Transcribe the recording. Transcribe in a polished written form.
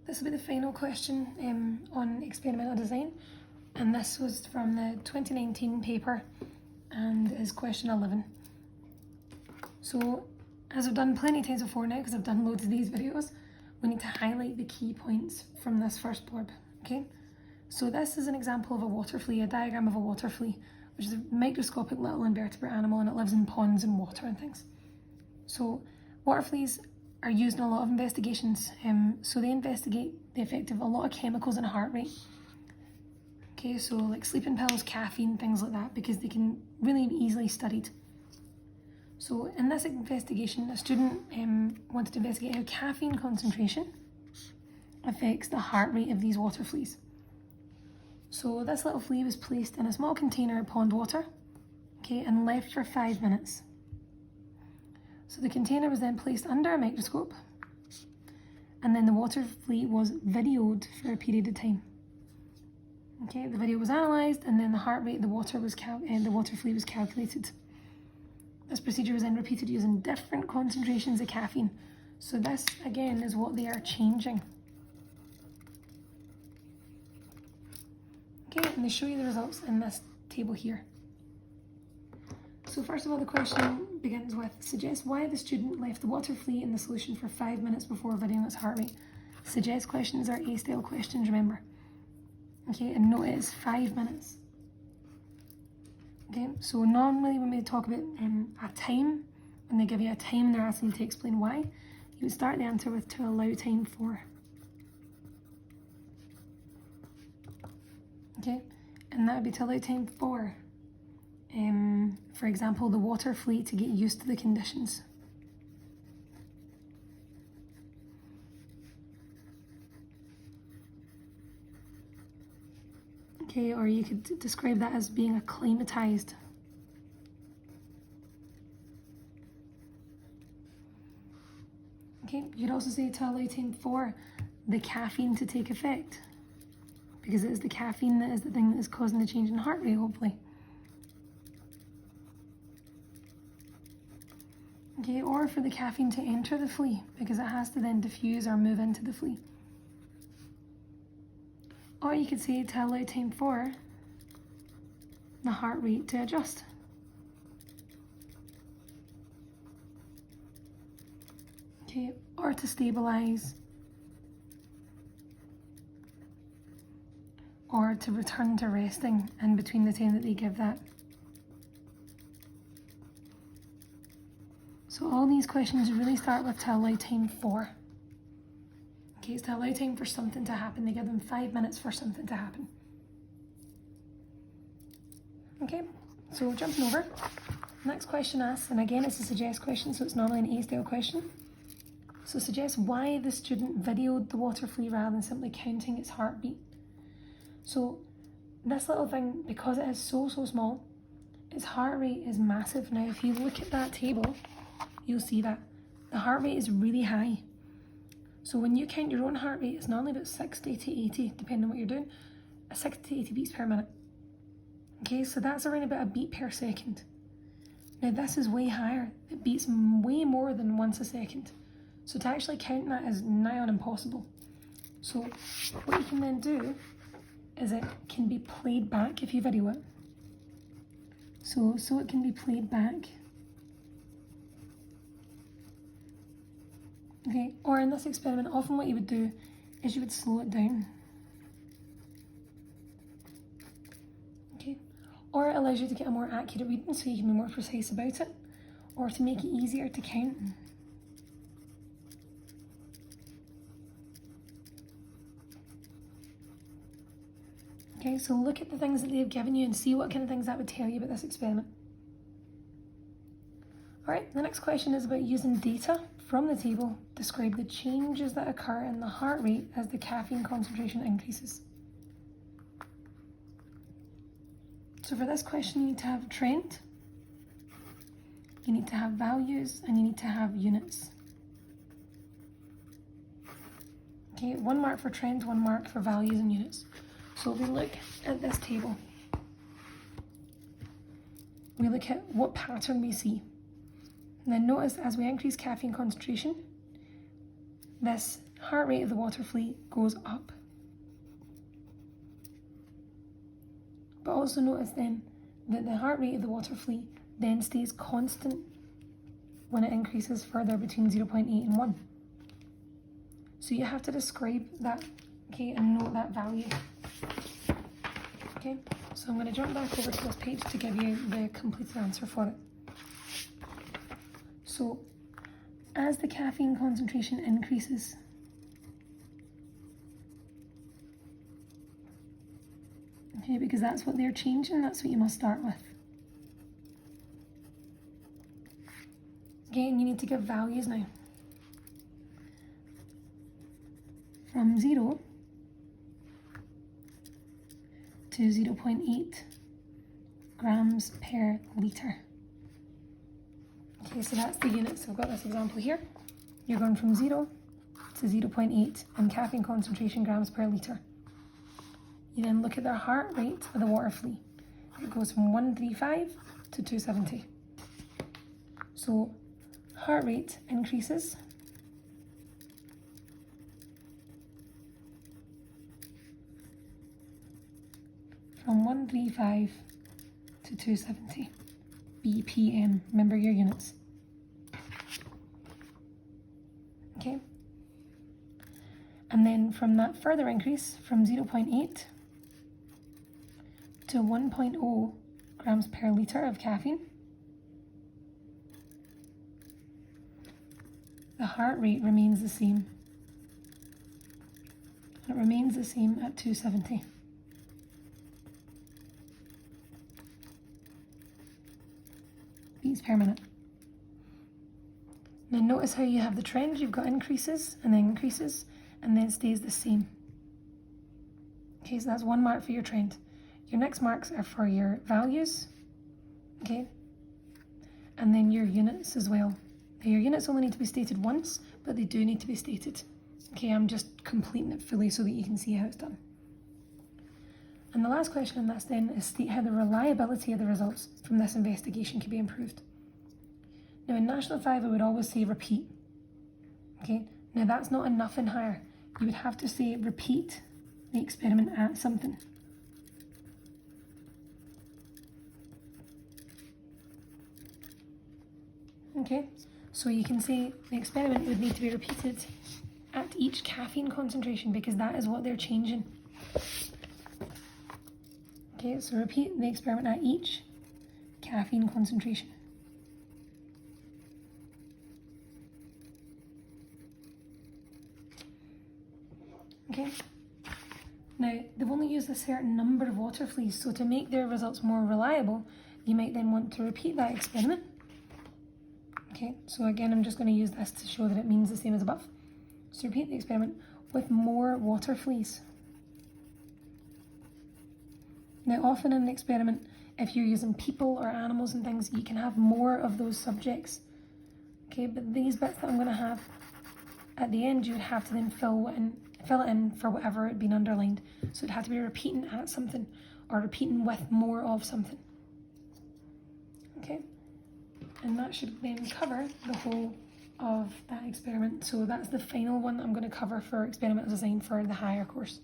This will be the final question on experimental design, and this was from the 2019 paper and is question 11. So, as I've done plenty of times before now, because I've done loads of these videos, we need to highlight the key points from this first blurb, okay? So this is an example of a water flea, a diagram of a water flea, which is a microscopic little invertebrate animal, and it lives in ponds and water and things. So water fleas are used in a lot of investigations. So they investigate the effect of a lot of chemicals and heart rate. Okay, so like sleeping pills, caffeine, things like that, because they can really be easily studied. So in this investigation, a student wanted to investigate how caffeine concentration affects the heart rate of these water fleas. So this little flea was placed in a small container of pond water, okay, and left for 5 minutes. So the container was then placed under a microscope, and then the water flea was videoed for a period of time. Okay, the video was analysed, and then the heart rate of the water flea was calculated. This procedure was then repeated using different concentrations of caffeine. So this, again, is what they are changing. Okay, and they show you the results in this table here. So first of all, the question begins with, suggest why the student left the water flea in the solution for 5 minutes before videoing its heart rate. Suggest questions are A-style questions, remember. Okay, and note it is 5 minutes. Okay, so normally when we talk about a time, when they give you a time and they're asking you to explain why, you would start the answer with to allow time for. Okay, and that would be to allow time for example, the water flea to get used to the conditions. Okay, or you could describe that as being acclimatized. Okay, you could also say to allow time for the caffeine to take effect, because it is the caffeine that is the thing that is causing the change in heart rate, hopefully. Okay, or for the caffeine to enter the flea, because it has to then diffuse or move into the flea. Or you could say to allow time for the heart rate to adjust. Okay, or to stabilize, or to return to resting in between the time that they give that. So all these questions really start with to allow time for. Okay, it's to allow time for something to happen. They give them 5 minutes for something to happen. Okay, so jumping over. Next question asks, and again it's a suggest question, so it's normally an A-style question. So suggest why the student videoed the water flea rather than simply counting its heartbeat. So this little thing, because it is so small, its heart rate is massive. Now if you look at that table, you'll see that the heart rate is really high. So when you count your own heart rate, it's normally about 60 to 80, depending on what you're doing, 60 to 80 beats per minute. Okay, so that's around about a beat per second. Now this is way higher. It beats way more than once a second. So to actually count that is nigh on impossible. So what you can then do is it can be played back if you video it. So it can be played back. Okay, or in this experiment, often what you would do is you would slow it down. Okay, or it allows you to get a more accurate reading so you can be more precise about it, or to make it easier to count. Okay, so look at the things that they've given you and see what kind of things that would tell you about this experiment. Alright, the next question is about using data from the table. Describe the changes that occur in the heart rate as the caffeine concentration increases. So for this question, you need to have a trend, you need to have values, and you need to have units. Okay, 1 mark for trend, 1 mark for values and units. So if we look at this table, we look at what pattern we see. And then notice as we increase caffeine concentration, this heart rate of the water flea goes up. But also notice then that the heart rate of the water flea then stays constant when it increases further between 0.8 and 1. So you have to describe that, okay, and note that value. Okay, so I'm going to jump back over to this page to give you the completed answer for it. So, as the caffeine concentration increases, okay, because that's what they're changing, that's what you must start with. Okay, and you need to give values now. From 0 to 0.8 grams per litre. Okay, so that's the units. So I've got this example here. You're going from 0 to 0.8 in caffeine concentration grams per litre. You then look at the heart rate of the water flea. It goes from 135 to 270. So heart rate increases from 135 to 270 BPM. Remember your units. Okay. And then from that further increase, from 0.8 to 1.0 grams per litre of caffeine, the heart rate remains the same. It remains the same at 270. Beats per minute. Now notice how you have the trend. You've got increases and then increases and then it stays the same. Okay, so that's one mark for your trend. Your next marks are for your values, okay, and then your units as well. Now, your units only need to be stated once, but they do need to be stated. Okay, I'm just completing it fully so that you can see how it's done. And the last question in this then is state how the reliability of the results from this investigation can be improved. Now in National 5 I would always say repeat. Okay, now that's not enough in higher. You would have to say repeat the experiment at something. Okay, so you can say the experiment would need to be repeated at each caffeine concentration because that is what they're changing. Okay, so repeat the experiment at each caffeine concentration. Okay, now they've only used a certain number of water fleas, so to make their results more reliable, you might then want to repeat that experiment. Okay, so again, I'm just going to use this to show that it means the same as above. So repeat the experiment with more water fleas. Now, often in an experiment, if you're using people or animals and things, you can have more of those subjects. Okay, but these bits that I'm going to have at the end, you would have to then fill it in for whatever had been underlined. So it had to be repeating at something or repeating with more of something. Okay, and that should then cover the whole of that experiment. So that's the final one that I'm going to cover for experimental design for the higher course.